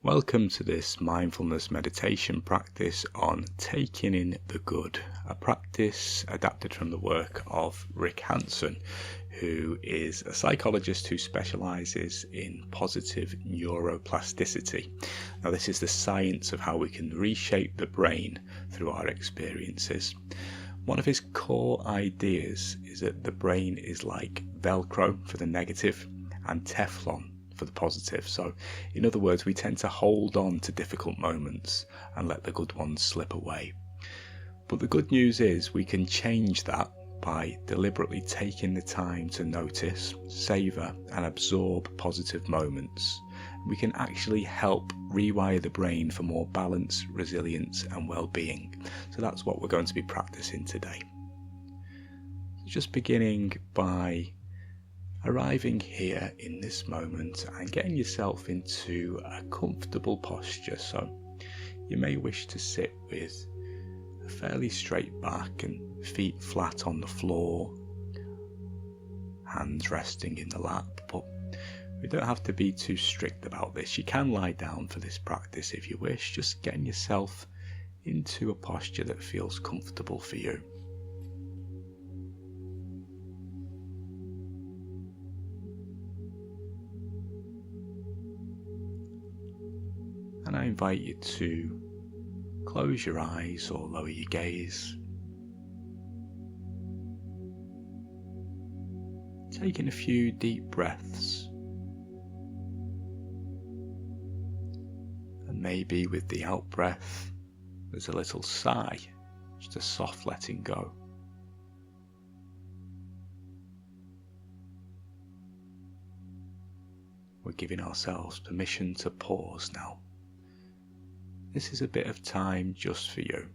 Welcome to this mindfulness meditation practice on taking in the good, a practice adapted from the work of Rick Hanson, who is a psychologist who specialises in positive neuroplasticity. Now, this is the science of how we can reshape the brain through our experiences. One of his core ideas is that the brain is like Velcro for the negative and Teflon for the positive. So in other words, we tend to hold on to difficult moments and let the good ones slip away. But the good news is we can change that by deliberately taking the time to notice, savour and absorb positive moments. We can actually help rewire the brain for more balance, resilience and well-being. So that's what we're going to be practicing today. Just beginning by arriving here in this moment and getting yourself into a comfortable posture. So you may wish to sit with a fairly straight back and feet flat on the floor, hands resting in the lap, but we don't have to be too strict about this. You can lie down for this practice if you wish, just getting yourself into a posture that feels comfortable for you. And I invite you to close your eyes or lower your gaze. Taking a few deep breaths. And maybe with the out breath, there's a little sigh, just a soft letting go. We're giving ourselves permission to pause now. This is a bit of time just for you.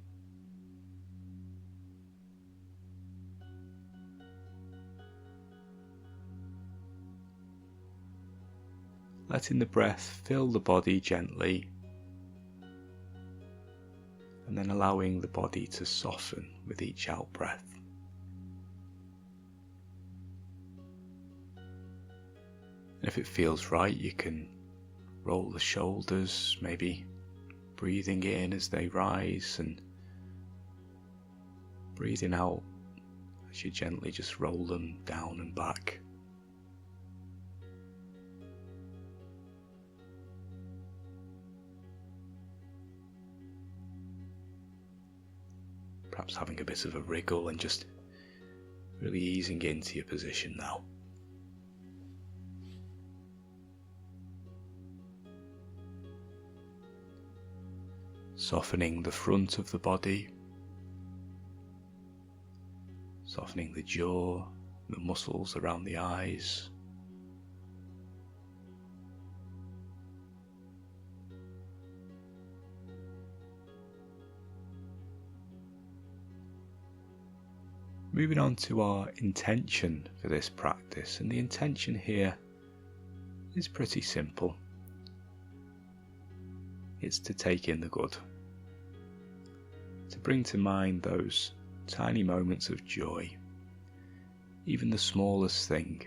Letting the breath fill the body gently, and then allowing the body to soften with each out breath. And if it feels right, you can roll the shoulders, maybe breathing in as they rise and breathing out as you gently just roll them down and back. Perhaps having a bit of a wriggle and just really easing into your position now. Softening the front of the body, softening the jaw, the muscles around the eyes. Moving on to our intention for this practice, and the intention here is pretty simple. It's to take in the good, to bring to mind those tiny moments of joy, even the smallest thing,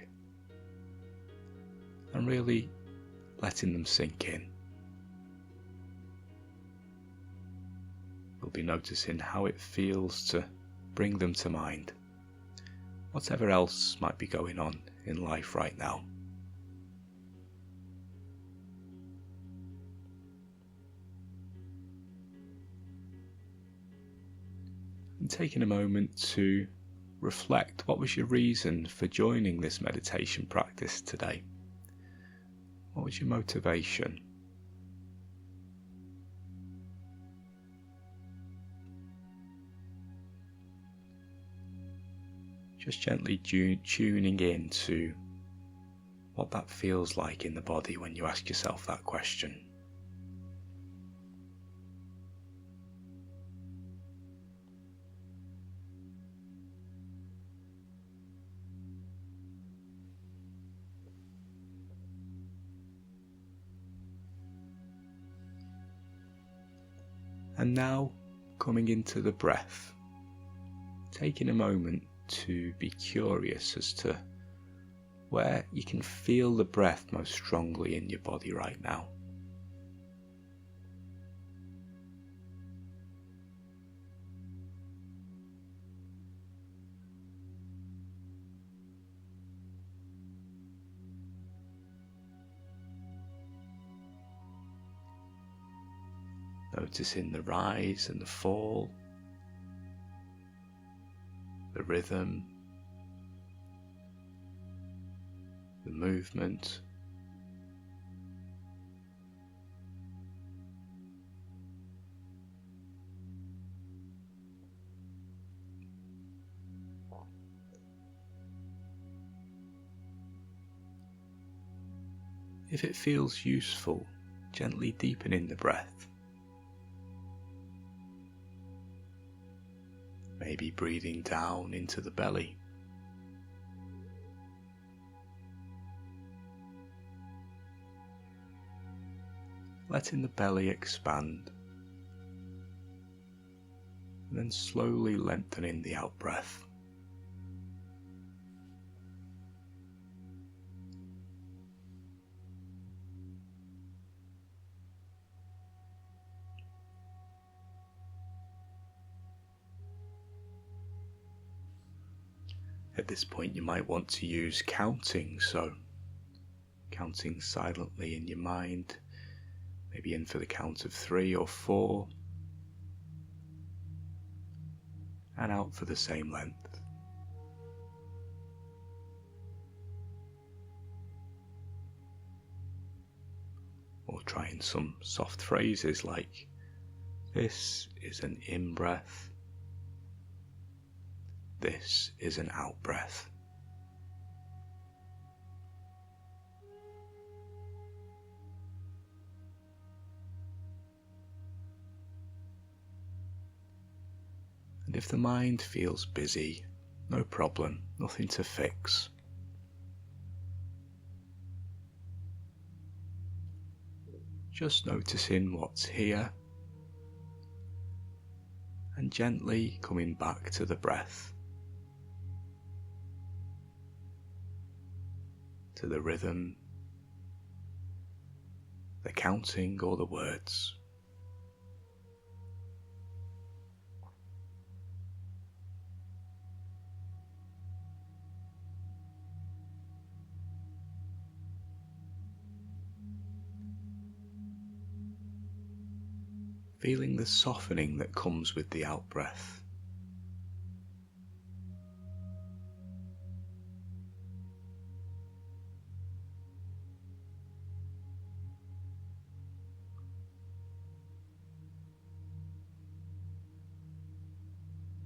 and really letting them sink in. We'll be noticing how it feels to bring them to mind, whatever else might be going on in life right now. And taking a moment to reflect, what was your reason for joining this meditation practice today? What was your motivation? Just gently tuning in to what that feels like in the body when you ask yourself that question. And now, coming into the breath, taking a moment to be curious as to where you can feel the breath most strongly in your body right now. Noticing the rise and the fall, the rhythm, the movement. If it feels useful, gently deepening the breath. Maybe breathing down into the belly. Letting the belly expand, and then slowly lengthening the out-breath. At this point you might want to use counting, so counting silently in your mind, maybe in for the count of 3 or 4, and out for the same length. Or trying some soft phrases like, this is an in-breath, this is an out-breath. And if the mind feels busy, no problem, nothing to fix. Just noticing what's here and gently coming back to the breath, to the rhythm, the counting or the words. Feeling the softening that comes with the out-breath.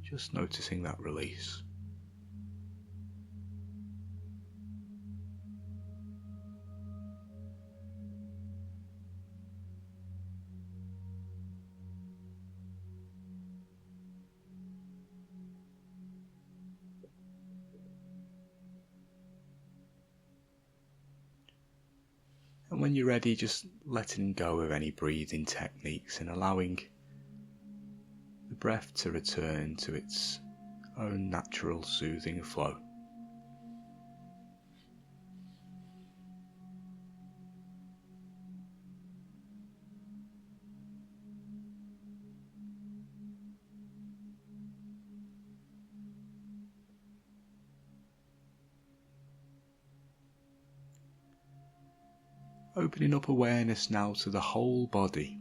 Just noticing that release. And when you're ready, just letting go of any breathing techniques and allowing the breath to return to its own natural soothing flow. Opening up awareness now to the whole body.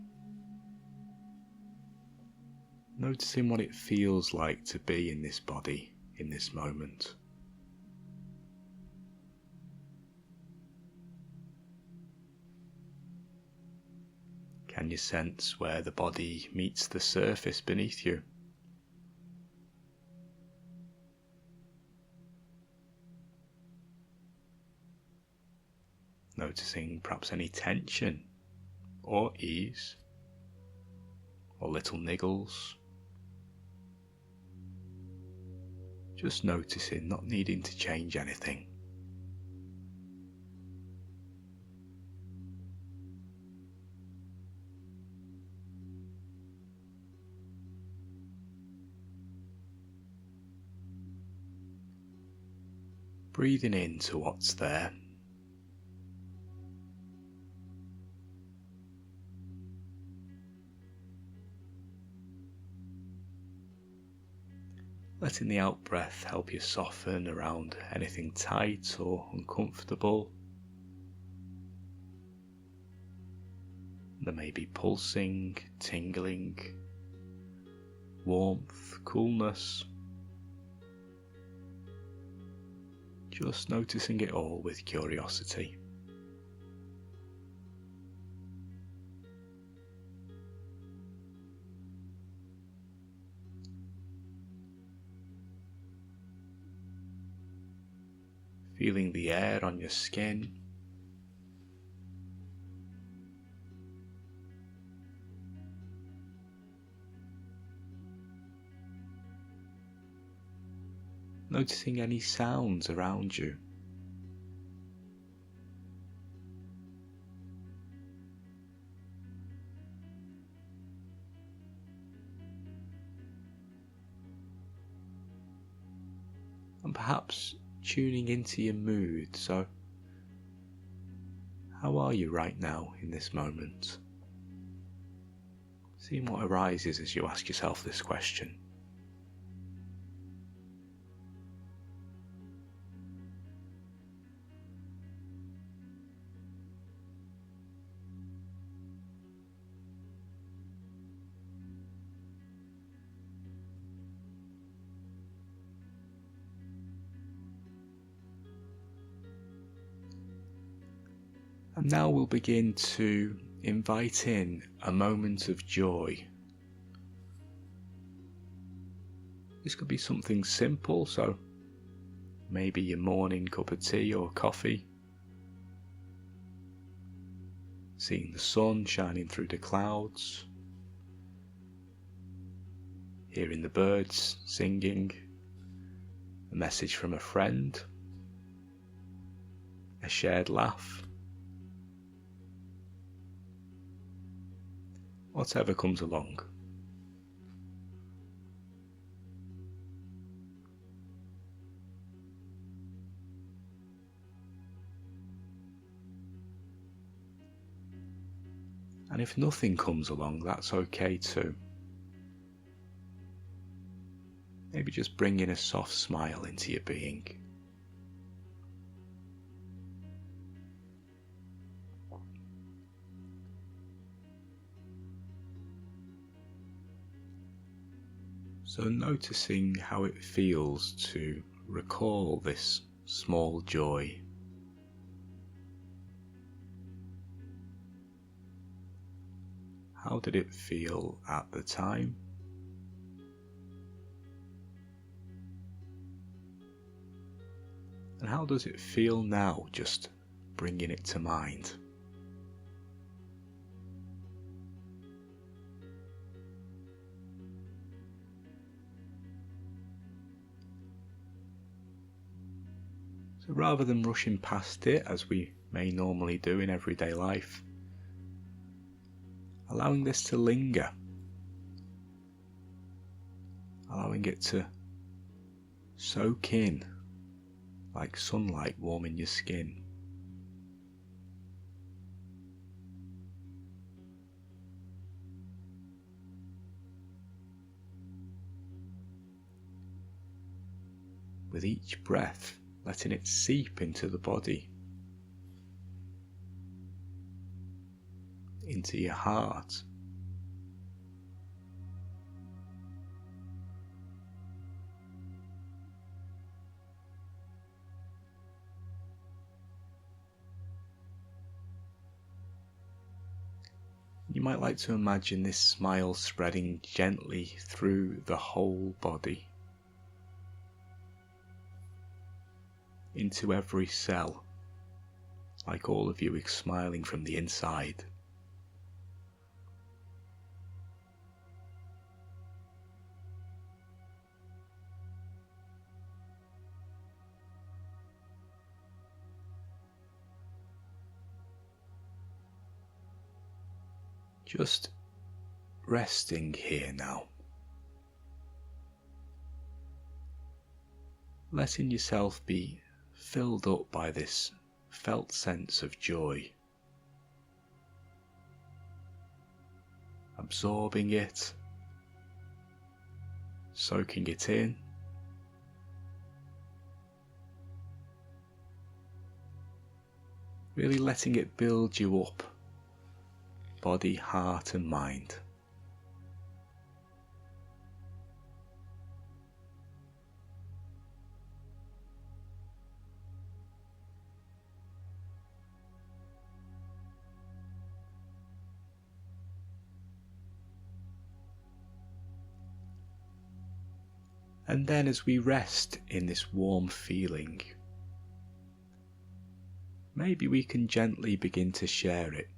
Noticing what it feels like to be in this body, in this moment. Can you sense where the body meets the surface beneath you? Noticing perhaps any tension or ease or little niggles. Just noticing, not needing to change anything. Breathing into what's there. Letting the out-breath help you soften around anything tight or uncomfortable. There may be pulsing, tingling, warmth, coolness. Just noticing it all with curiosity. Feeling the air on your skin. Noticing any sounds around you. And perhaps tuning into your mood. So, how are you right now in this moment? Seeing what arises as you ask yourself this question. And now we'll begin to invite in a moment of joy. This could be something simple, so maybe your morning cup of tea or coffee. Seeing the sun shining through the clouds. Hearing the birds singing. A message from a friend. A shared laugh. Whatever comes along. And if nothing comes along, that's okay too. Maybe just bringing a soft smile into your being. So noticing how it feels to recall this small joy. How did it feel at the time? And how does it feel now, just bringing it to mind? So rather than rushing past it, as we may normally do in everyday life, allowing this to linger, allowing it to soak in like sunlight warming your skin. With each breath, letting it seep into the body, into your heart, you might like to imagine this smile spreading gently through the whole body, into every cell, like all of you is smiling from the inside. Just resting here now. Letting yourself be filled up by this felt sense of joy. Absorbing it, soaking it in. Really letting it build you up body, heart and mind. And then as we rest in this warm feeling, maybe we can gently begin to share it.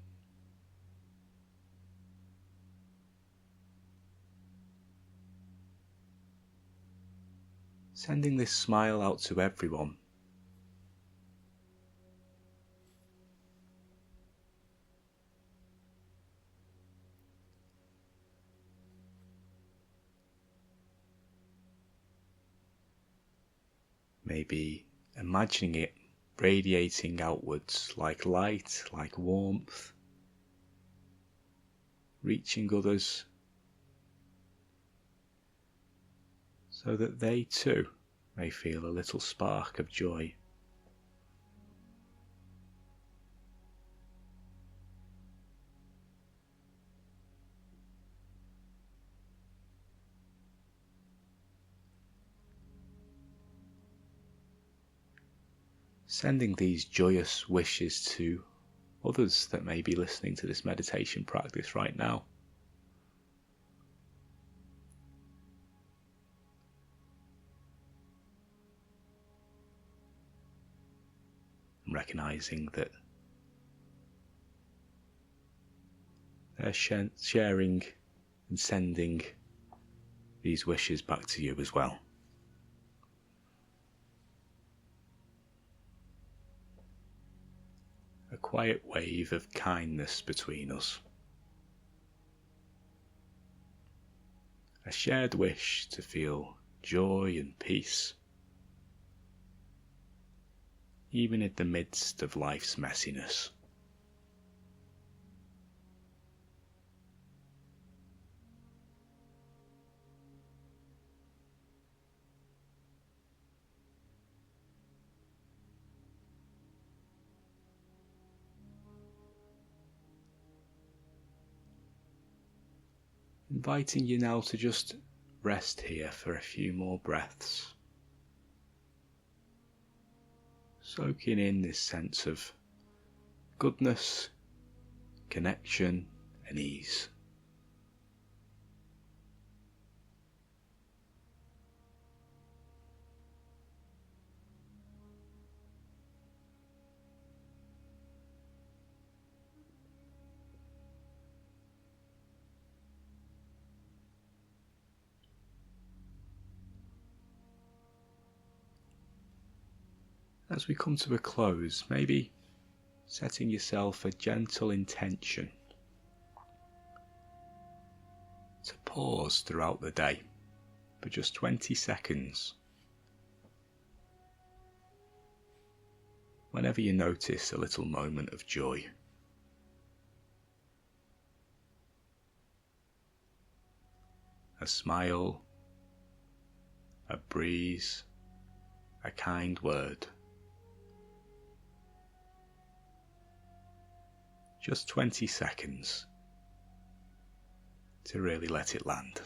Sending this smile out to everyone. Maybe imagining it radiating outwards like light, like warmth, reaching others so that they too may feel a little spark of joy. Sending these joyous wishes to others that may be listening to this meditation practice right now. And recognizing that they're sharing and sending these wishes back to you as well. A quiet wave of kindness between us. A shared wish to feel joy and peace, even in the midst of life's messiness. Inviting you now to just rest here for a few more breaths, soaking in this sense of goodness, connection and ease. As we come to a close, maybe setting yourself a gentle intention to pause throughout the day for just 20 seconds. Whenever you notice a little moment of joy. A smile, a breeze, a kind word. Just 20 seconds to really let it land.